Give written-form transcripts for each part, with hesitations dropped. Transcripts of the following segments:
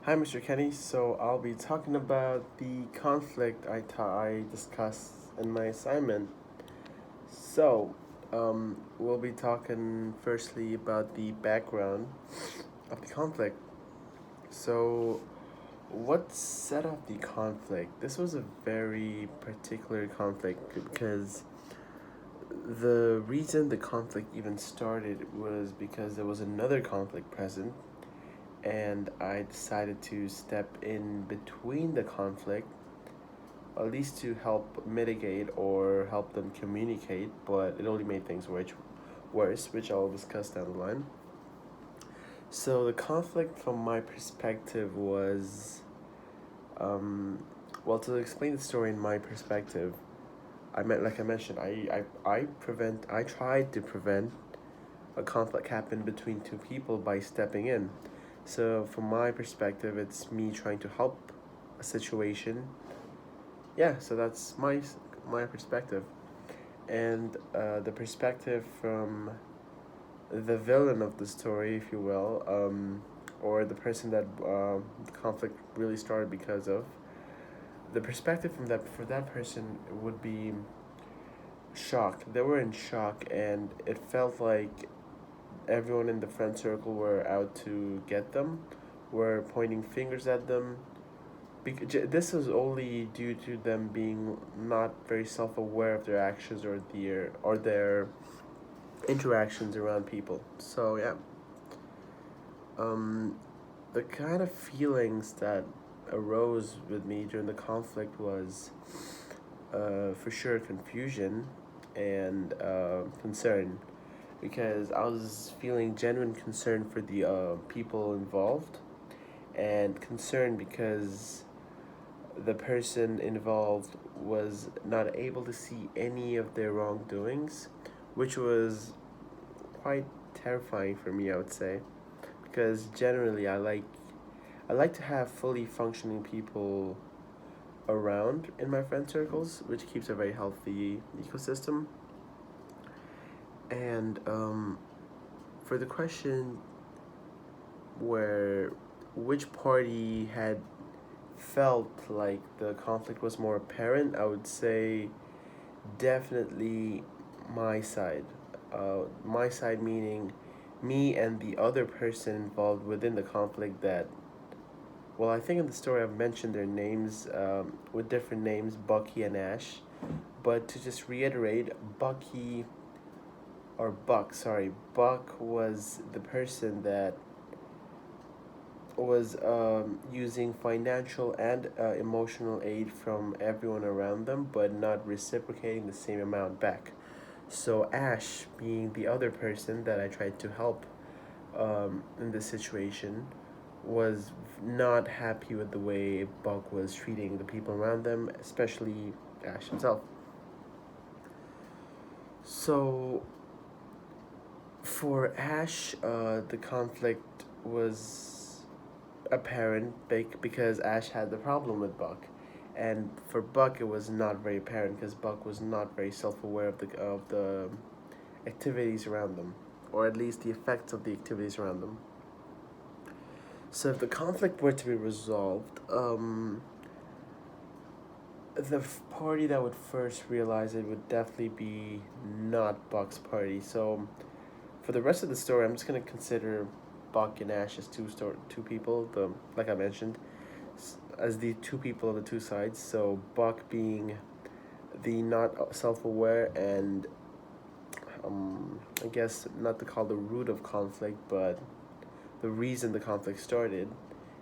Hi, Mr. Kenny. So I'll be talking about the conflict I discussed in my assignment. So, we'll be talking firstly about the background of the conflict. So, what set up the conflict? This was a very particular conflict because the reason the conflict even started was because there was another conflict present, and I decided to step in between the conflict, at least to help mitigate or help them communicate, but it only made things worse, which I'll discuss down the line. So the conflict from my perspective was, um, well, to explain the story in my perspective, like I mentioned, I tried to prevent a conflict happen between two people by stepping in. So from my perspective, it's me trying to help a situation. Yeah, so that's my perspective. And the perspective from the villain of the story, if you will, or the person that the conflict really started because of. The perspective from that for that person would be shock. They were in shock, and it felt like everyone in the friend circle were out to get them, were pointing fingers at them. This was only due to them being not very self aware of their actions or their interactions around people. So yeah, um, the kind of feelings that arose with me during the conflict was, for sure, confusion and concern, because I was feeling genuine concern for the people involved, and concern because the person involved was not able to see any of their wrongdoings, which was quite terrifying for me, I would say, because generally I like to have fully functioning people around in my friend circles, which keeps a very healthy ecosystem. And for the question where which party had felt like the conflict was more apparent, I would say definitely my side. My side meaning me and the other person involved within the conflict that, well, I think in the story I've mentioned their names with different names, Bucky and Ash. But to just reiterate, Buck was the person that was using financial and emotional aid from everyone around them, but not reciprocating the same amount back. So Ash, being the other person that I tried to help in this situation, was not happy with the way Buck was treating the people around them, especially Ash himself. So for Ash, the conflict was apparent because Ash had the problem with Buck, and for Buck it was not very apparent because Buck was not very self aware of the activities around them, or at least the effects of the activities around them. So if the conflict were to be resolved, the party that would first realize it would definitely be not Buck's party. So for the rest of the story, I'm just gonna consider Buck and Ash as two people. The like I mentioned, as the two people on the two sides. So Buck being the not self aware and, I guess not to call the root of conflict, but the reason the conflict started,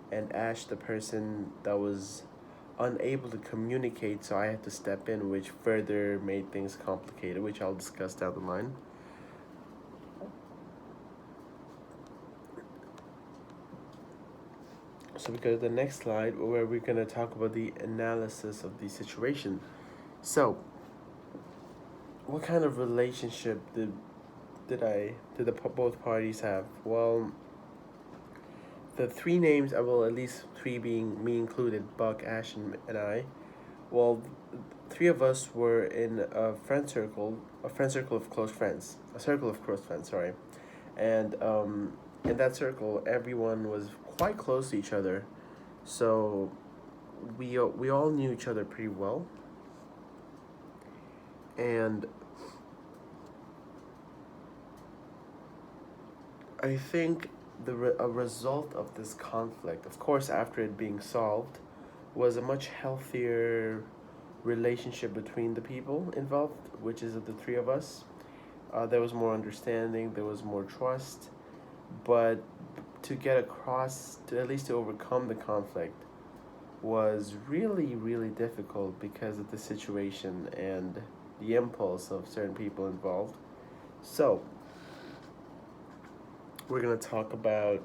and Ash the person that was unable to communicate, so I had to step in, which further made things complicated, which I'll discuss down the line. So we go to the next slide where we're gonna talk about the analysis of the situation. So, what kind of relationship did the both parties have? Well, the three names, well, at least three being me included, Buck, Ash, and I. Well, three of us were in a friend circle of close friends, a circle of close friends. Sorry, and in that circle, everyone was quite close to each other. So we all knew each other pretty well, and I think a result of this conflict, of course, after it being solved, was a much healthier relationship between the people involved, which is the three of us. There was more understanding, there was more trust, but to get across, to at least to overcome the conflict, was really, really difficult because of the situation and the impulse of certain people involved. So, we're going to talk about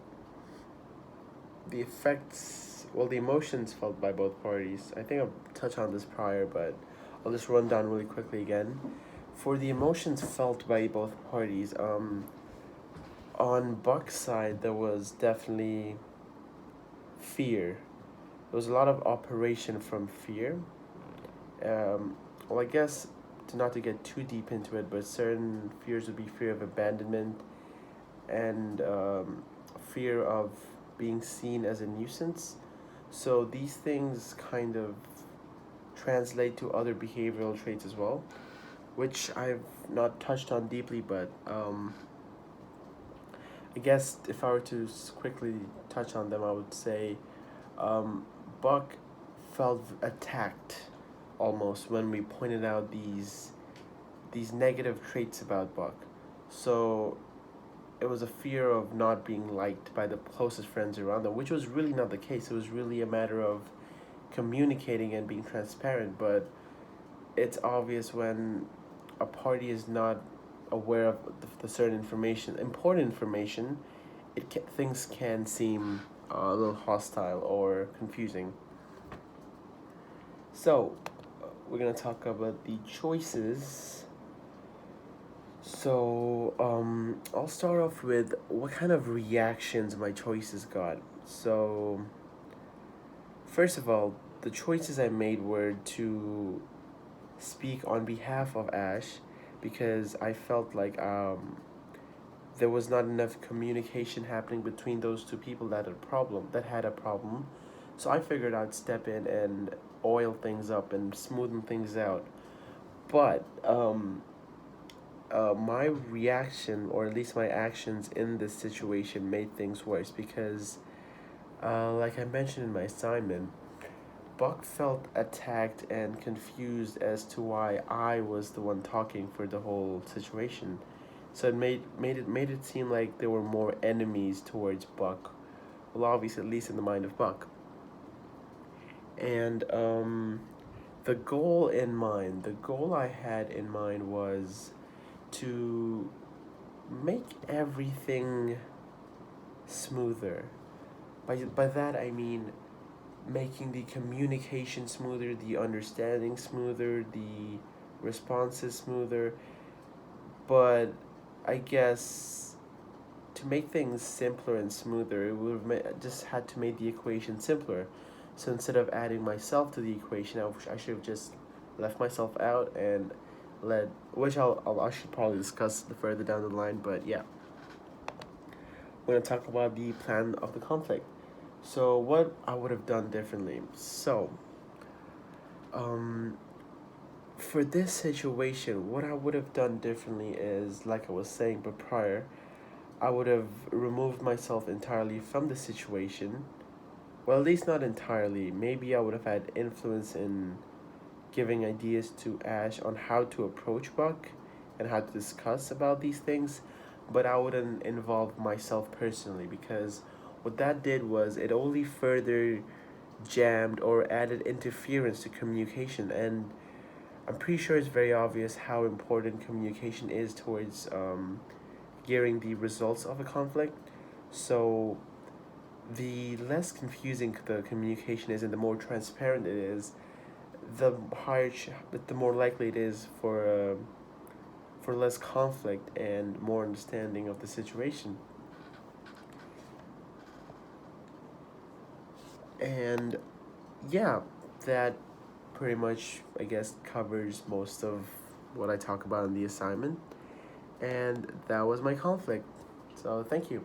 the effects, well, the emotions felt by both parties. I think I've touched on this prior, but I'll just run down really quickly again. For the emotions felt by both parties, on Buck's side, there was definitely fear. There was a lot of operation from fear. Well, I guess not to get too deep into it, but certain fears would be fear of abandonment and fear of being seen as a nuisance. So these things kind of translate to other behavioral traits as well, which I've not touched on deeply, but I guess if I were to quickly touch on them, I would say um, Buck felt attacked almost when we pointed out these negative traits about Buck. So it was a fear of not being liked by the closest friends around them, which was really not the case. It was really a matter of communicating and being transparent, but it's obvious when a party is not aware of the certain information, important information, things can seem a little hostile or confusing. So, we're gonna talk about the choices. So, I'll start off with what kind of reactions my choices got. So, first of all, the choices I made were to speak on behalf of Ash because I felt like there was not enough communication happening between those two people that had a problem. So I figured I'd step in and oil things up and smoothen things out. But my reaction, or at least my actions in this situation, made things worse because, like I mentioned in my assignment, Buck felt attacked and confused as to why I was the one talking for the whole situation. So it made it seem like there were more enemies towards Buck. Well, obviously, at least in the mind of Buck. And the goal I had in mind was to make everything smoother. By that I mean making the communication smoother, the understanding smoother, the responses smoother. But I guess to make things simpler and smoother, it would have just had to make the equation simpler. So instead of adding myself to the equation, I should have just left myself out and let, which I should probably discuss further down the line. But yeah, we're gonna talk about the plan of the conflict. So what I would have done differently. So, um, for this situation, what I would have done differently is, like I was saying, but prior, I would have removed myself entirely from the situation. Well, at least not entirely. Maybe I would have had influence in giving ideas to Ash on how to approach Buck and how to discuss about these things, but I wouldn't involve myself personally because what that did was it only further jammed or added interference to communication, and I'm pretty sure it's very obvious how important communication is towards gearing the results of a conflict. So the less confusing the communication is and the more transparent it is, the more likely it is for less conflict and more understanding of the situation. And yeah, that pretty much, I guess, covers most of what I talk about in the assignment. And that was my conflict. So thank you.